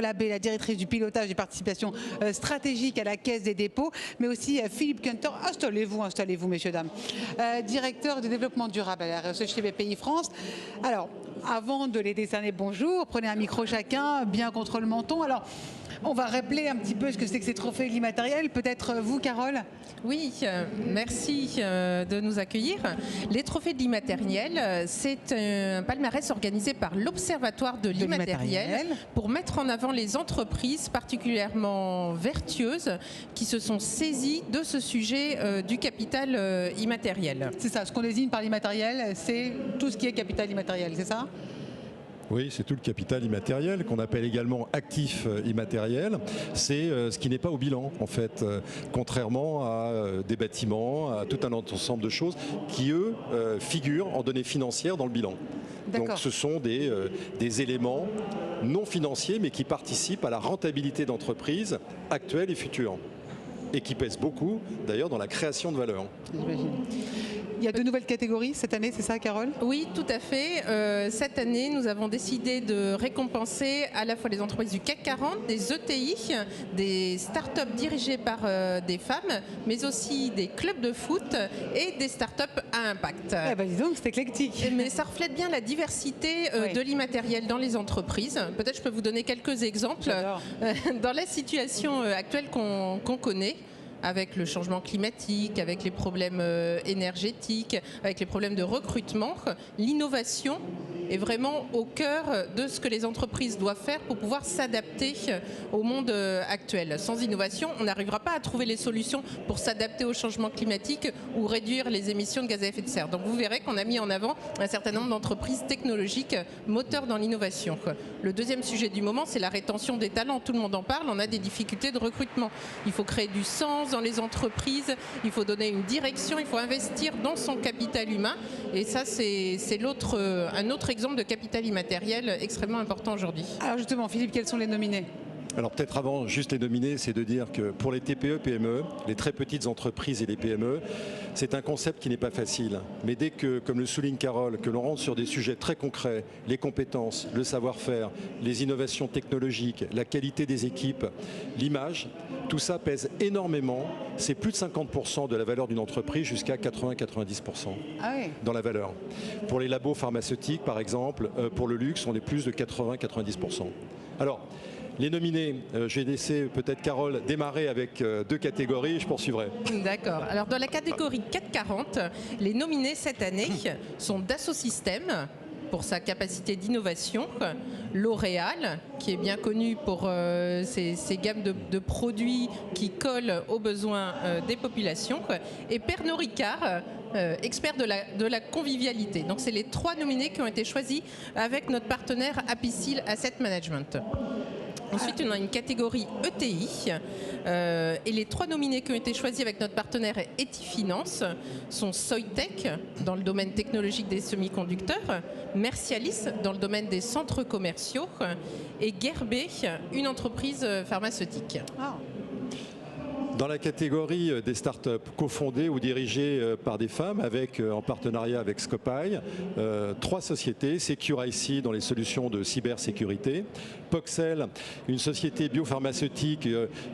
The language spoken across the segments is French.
Labbé, la directrice du pilotage des participations stratégiques à la Caisse des dépôts, mais aussi Philippe Kunter, installez-vous messieurs, dames, directeur du développement durable à la RSE chez BPI France. Alors, avant de les décerner, bonjour, prenez un micro chacun, bien contre le menton. Alors, on va rappeler un petit peu ce que c'est que ces trophées de l'immatériel. Peut-être vous, Carole? Oui, merci de nous accueillir. Les trophées de l'immatériel, c'est un palmarès organisé par l'Observatoire de l'immatériel pour mettre en avant les entreprises particulièrement vertueuses qui se sont saisies de ce sujet du capital immatériel. C'est ça, ce qu'on désigne par l'immatériel, c'est tout ce qui est capital immatériel, c'est ça? Oui, c'est tout le capital immatériel qu'on appelle également actif immatériel. C'est ce qui n'est pas au bilan, en fait, contrairement à des bâtiments, à tout un ensemble de choses qui, eux, figurent en données financières dans le bilan. Donc ce sont des éléments non financiers, mais qui participent à la rentabilité d'entreprises actuelles et futures. Et qui pèsent beaucoup, d'ailleurs, dans la création de valeur. J'imagine. Il y a de nouvelles catégories cette année, c'est ça, Carole? Oui, tout à fait. Cette année, nous avons décidé de récompenser à la fois les entreprises du CAC 40, des ETI, des startups dirigées par des femmes, mais aussi des clubs de foot et des startups à impact. Eh ben, dis donc, c'est éclectique. Mais ça reflète bien la diversité de l'immatériel dans les entreprises. Peut-être je peux vous donner quelques exemples. Dans la situation actuelle qu'on connaît, avec le changement climatique, avec les problèmes énergétiques, avec les problèmes de recrutement, l'innovation est vraiment au cœur de ce que les entreprises doivent faire pour pouvoir s'adapter au monde actuel. Sans innovation, on n'arrivera pas à trouver les solutions pour s'adapter au changement climatique ou réduire les émissions de gaz à effet de serre. Donc vous verrez qu'on a mis en avant un certain nombre d'entreprises technologiques moteurs dans l'innovation. Le deuxième sujet du moment, c'est la rétention des talents. Tout le monde en parle, on a des difficultés de recrutement. Il faut créer du sens dans les entreprises, il faut donner une direction, il faut investir dans son capital humain. Et ça, c'est un autre exemple de capital immatériel extrêmement important aujourd'hui. Alors justement, Philippe, quels sont les nominés ? Alors peut-être avant, juste les nominer, c'est de dire que pour les TPE, PME, les très petites entreprises et les PME, c'est un concept qui n'est pas facile. Mais dès que, comme le souligne Carole, que l'on rentre sur des sujets très concrets, les compétences, le savoir-faire, les innovations technologiques, la qualité des équipes, l'image, tout ça pèse énormément. C'est plus de 50% de la valeur d'une entreprise jusqu'à 80-90% dans la valeur. Pour les labos pharmaceutiques, par exemple, pour le luxe, on est plus de 80-90%. Alors, les nominés, je vais laisser peut-être Carole démarrer avec deux catégories et je poursuivrai. D'accord. Alors dans la catégorie 440, les nominés cette année sont Dassault Systèmes pour sa capacité d'innovation, L'Oréal, qui est bien connu pour ses gammes de produits qui collent aux besoins des populations, et Pernod Ricard, expert de la convivialité. Donc c'est les trois nominés qui ont été choisis avec notre partenaire Apicil Asset Management. Ensuite, on a une catégorie ETI et les trois nominés qui ont été choisis avec notre partenaire Etifinance sont Soitec dans le domaine technologique des semi-conducteurs, Mercialis dans le domaine des centres commerciaux et Guerbet, une entreprise pharmaceutique. Dans la catégorie des startups cofondées ou dirigées par des femmes, en partenariat avec Scopeye, trois sociétés, SecureIC dans les solutions de cybersécurité, Poxel, une société biopharmaceutique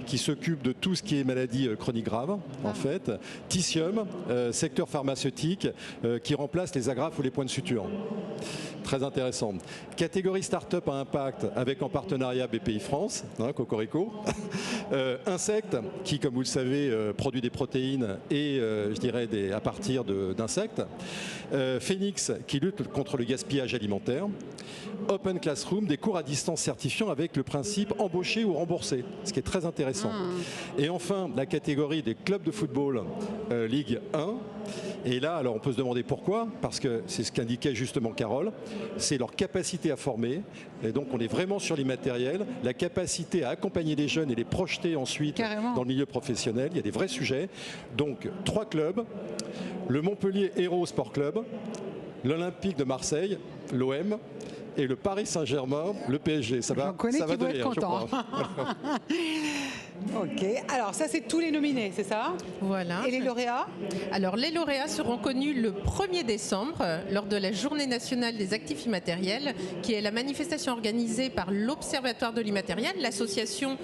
qui s'occupe de tout ce qui est maladies chroniques graves, en fait, Titium, secteur pharmaceutique, qui remplace les agrafes ou les points de suture. Très intéressant. Catégorie start-up à impact avec en partenariat BPI France, Cocorico. Insectes, qui comme vous le savez produit des protéines et je dirais à partir d'insectes. Phoenix, qui lutte contre le gaspillage alimentaire. Open Classroom, des cours à distance certifiants avec le principe embaucher ou rembourser, ce qui est très intéressant. Et enfin, la catégorie des clubs de football Ligue 1. Et là, alors on peut se demander pourquoi, parce que c'est ce qu'indiquait justement Carole, c'est leur capacité à former, et donc on est vraiment sur l'immatériel, la capacité à accompagner les jeunes et les projeter ensuite dans le milieu professionnel, il y a des vrais sujets. Donc 3 clubs, le Montpellier Hérault Sport Club, l'Olympique de Marseille, l'OM, et le Paris Saint-Germain, le PSG. Ça va de rire, je crois. Ok, alors ça c'est tous les nominés, c'est ça? Voilà. Et les lauréats? Alors les lauréats seront connus le 1er décembre lors de la Journée nationale des actifs immatériels, qui est la manifestation organisée par l'Observatoire de l'immatériel, l'association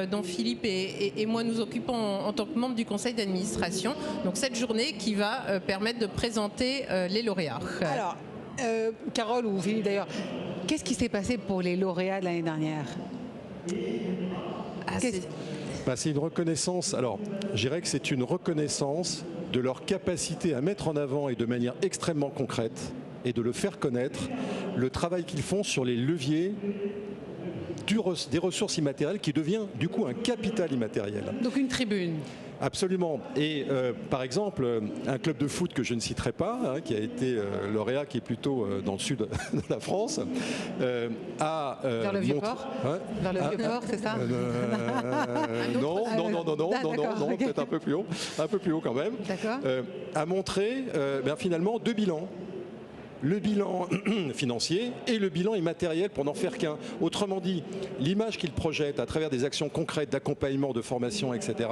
dont Philippe et moi nous occupons en tant que membres du conseil d'administration. Donc cette journée qui va permettre de présenter les lauréats. Alors, Carole ou Philippe d'ailleurs, qu'est-ce qui s'est passé pour les lauréats de l'année dernière? C'est une reconnaissance. Alors, je dirais que c'est une reconnaissance de leur capacité à mettre en avant et de manière extrêmement concrète et de le faire connaître, le travail qu'ils font sur les leviers des ressources immatérielles qui devient du coup un capital immatériel. Donc une tribune. Absolument. Et par exemple, un club de foot que je ne citerai pas, qui a été lauréat, qui est plutôt dans le sud de la France, a... Vers le Vieux-Port Vers le Vieux-Port, c'est ça Non, okay. Peut-être un peu plus haut quand même. A montré finalement 2 bilans. Le bilan financier et le bilan immatériel pour n'en faire qu'un. Autrement dit, l'image qu'il projette à travers des actions concrètes d'accompagnement, de formation, etc.,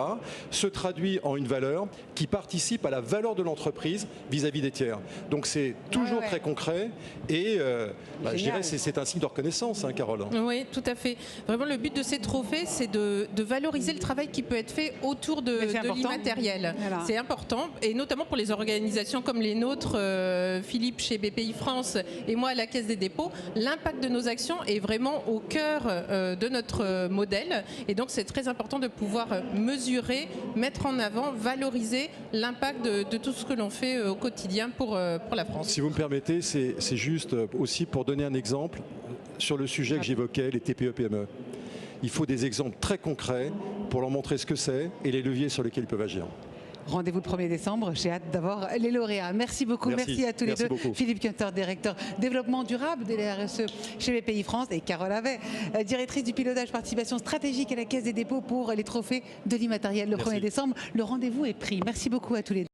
se traduit en une valeur qui participe à la valeur de l'entreprise vis-à-vis des tiers. Donc c'est toujours très concret et je dirais c'est un signe de reconnaissance, Carole. Oui, tout à fait. Vraiment, le but de ces trophées, c'est de valoriser le travail qui peut être fait autour de l'immatériel. Voilà. C'est important, et notamment pour les organisations comme les nôtres, Philippe chez BPI France et moi à la Caisse des dépôts, l'impact de nos actions est vraiment au cœur de notre modèle, et donc c'est très important de pouvoir mesurer, mettre en avant, valoriser l'impact de tout ce que l'on fait au quotidien pour la France. Si vous me permettez, c'est juste aussi pour donner un exemple sur le sujet que j'évoquais, les TPE-PME. Il faut des exemples très concrets pour leur montrer ce que c'est et les leviers sur lesquels ils peuvent agir. Rendez-vous le 1er décembre. J'ai hâte d'avoir les lauréats. Merci beaucoup. Merci à tous les deux. Beaucoup. Philippe Kunter, directeur développement durable de la RSE chez BPI France, et Carole Havet, directrice du pilotage participation stratégique à la Caisse des dépôts pour les trophées de l'immatériel le 1er décembre. Le rendez-vous est pris. Merci beaucoup à tous les deux.